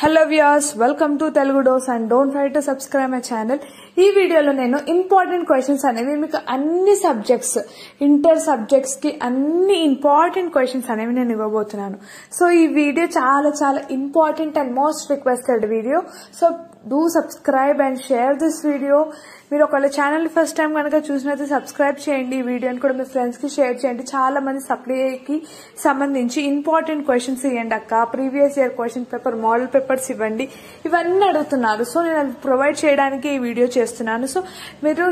Hello viewers, welcome to Telugu Dose and don't forget to subscribe my channel. ఈ వీడియోలో నేను important questions అనేవి మీకు అన్ని సబ్జెక్ట్స్ ఇంటర్ సబ్జెక్ట్స్ కి అన్ని ఇంపార్టెంట్ క్వశ్చన్స్ అనేవి నేను ఇవ్వబోతున్నాను. సో ఈ వీడియో చాలా important and most requested video. So do subscribe and share this video. మీరు ఒకవేళ ఛానల్ ఫస్ట్ టైం కనుక చూసినట్లయితే సబ్స్క్రైబ్ చేయండి. ఈ వీడియోని కూడా మీ ఫ్రెండ్స్ కి షేర్ చేయండి. చాలా మంది సప్లీకి సంబంధించి ఇంపార్టెంట్ క్వశ్చన్స్ ఇవ్వండి అక్క, previous year question paper, model papers ఇవ్వండి, ఇవన్నీ అడుగుతున్నారు. సో నేను అది ప్రొవైడ్ చేయడానికి ఈ వీడియో చేస్తున్నాను. సో మీరు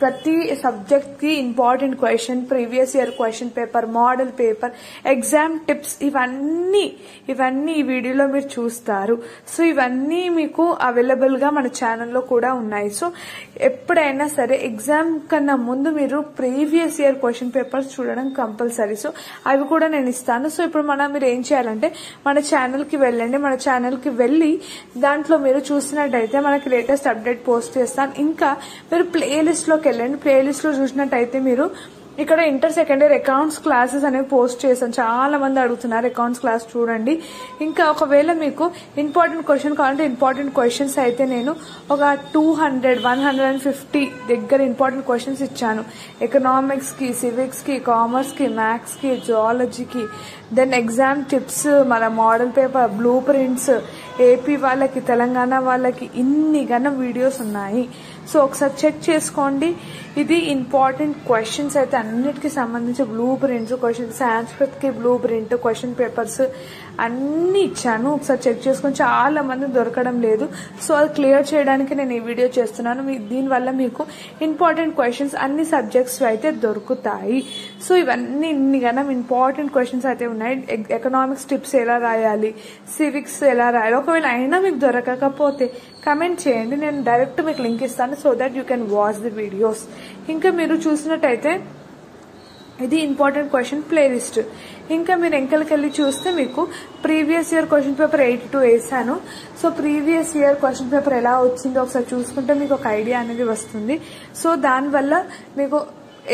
ప్రతి సబ్జెక్ట్ కి important question, previous year question paper, model paper, exam tips ఇవన్నీ ఈ వీడియోలో మీరు చూస్తారు. సో ఇవన్నీ మీకు అవైలబుల్ గా మన ఛానల్లో కూడా ఉన్నాయి. సో ఎప్పుడైనా సరే ఎగ్జామ్ కన్నా ముందు మీరు ప్రీవియస్ ఇయర్ క్వశ్చన్ పేపర్స్ చూడడం కంపల్సరీ. సో అవి కూడా నేను ఇస్తాను. సో ఇప్పుడు మీరు ఏం చేయాలంటే మన ఛానల్ కి వెళ్ళండి. మన ఛానల్ కి వెళ్ళి దాంట్లో మీరు చూసినట్టయితే మనకి లేటెస్ట్ అప్డేట్ పోస్ట్ చేస్తాను. ఇంకా మీరు ప్లేలిస్ట్ లోకి వెళ్ళండి. ప్లేలిస్ట్ లో చూసినట్టయితే మీరు ఇక్కడ inter second year accounts classes అనేవి పోస్ట్ చేశాను. చాలా మంది అడుగుతున్నారు అకౌంట్స్ క్లాస్ చూడండి. ఇంకా ఒకవేళ మీకు ఇంపార్టెంట్ క్వశ్చన్ కావాలంటే ఇంపార్టెంట్ క్వశ్చన్స్ అయితే నేను ఒక 150 దగ్గర ఇంపార్టెంట్ క్వశ్చన్స్ ఇచ్చాను. ఎకనామిక్స్ కి, సివిక్స్ కి, కామర్స్ కి, మ్యాథ్స్ కి, జువాలజీకి, దెన్ ఎగ్జామ్ టిప్స్, మన model paper, blue prints, AP వాళ్ళకి, తెలంగాణ వాళ్ళకి ఇన్ని గన వీడియోస్ ఉన్నాయి. సో ఒకసారి చెక్ చేసుకోండి. ఇది ఇంపార్టెంట్ క్వశ్చన్స్ అయితే అన్నిటికీ సంబంధించి బ్లూ ప్రింట్స్, క్వశ్చన్ సాంస్క్రిట్ కి బ్లూ ప్రింట్, క్వశ్చన్ పేపర్స్ అన్ని ఇచ్చాను. ఒకసారి చెక్ చేసుకొని చాలా మంది దొరకడం లేదు. సో అది క్లియర్ చేయడానికి నేను ఈ వీడియో చేస్తున్నాను. దీనివల్ల మీకు ఇంపార్టెంట్ క్వశ్చన్స్ అన్ని సబ్జెక్ట్స్ అయితే దొరుకుతాయి. సో ఇవన్నీ ఇన్ని గనం ఇంపార్టెంట్ క్వశ్చన్స్ అయితే ఉన్నాయి. ఎకనామిక్స్ టిప్స్ ఎలా రాయాలి, సివిక్స్ ఎలా రాయాలి, ఒకవేళ అయినా మీకు దొరకకపోతే కమెంట్ చేయండి, నేను డైరెక్ట్ మీకు లింక్ ఇస్తాను. So that you can watch the videos. ఇంకా మీరు చూసినట్టయితే ఇది ఇంపార్టెంట్ క్వశ్చన్ ప్లేలిస్ట్. ఇంకా మీరు వెంకలకెళ్ళి చూస్తే మీకు ప్రీవియస్ ఇయర్ క్వశ్చన్ పేపర్ 82 వేసాను. So previous year question paper ఎలా వచ్చిందో ఒకసారి చూసుకుంటే మీకు ఒక ఐడియా అనేది వస్తుంది. సో దానివల్ల మీకు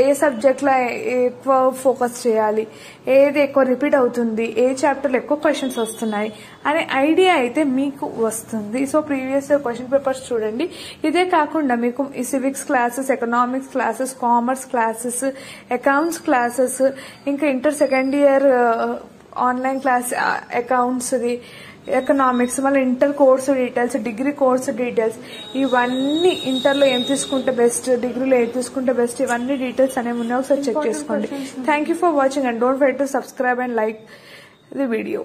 ఏ సబ్జెక్ట్ లో ఎక్కువ ఫోకస్ చేయాలి, ఏది ఎక్కువ రిపీట్ అవుతుంది, ఏ చాప్టర్ లో ఎక్కువ క్వశ్చన్స్ వస్తున్నాయి అనే ఐడియా అయితే మీకు వస్తుంది. So previous year question papers చూడండి. ఇదే కాకుండా మీకు ఈ civics classes, economics classes, commerce classes, accounts classes, ఇంకా inter second year online class accounts, economics, మళ్ళీ inter course details, degree course details, ఇవన్నీ ఇంటర్లో ఏం తీసుకుంటే బెస్ట్, డిగ్రీలో ఏం తీసుకుంటే బెస్ట్, ఇవన్నీ డీటెయిల్స్ అనేవి ఉన్నాయి. ఒకసారి చెక్ చేసుకోండి. Thank you for watching and don't forget to subscribe and like the video.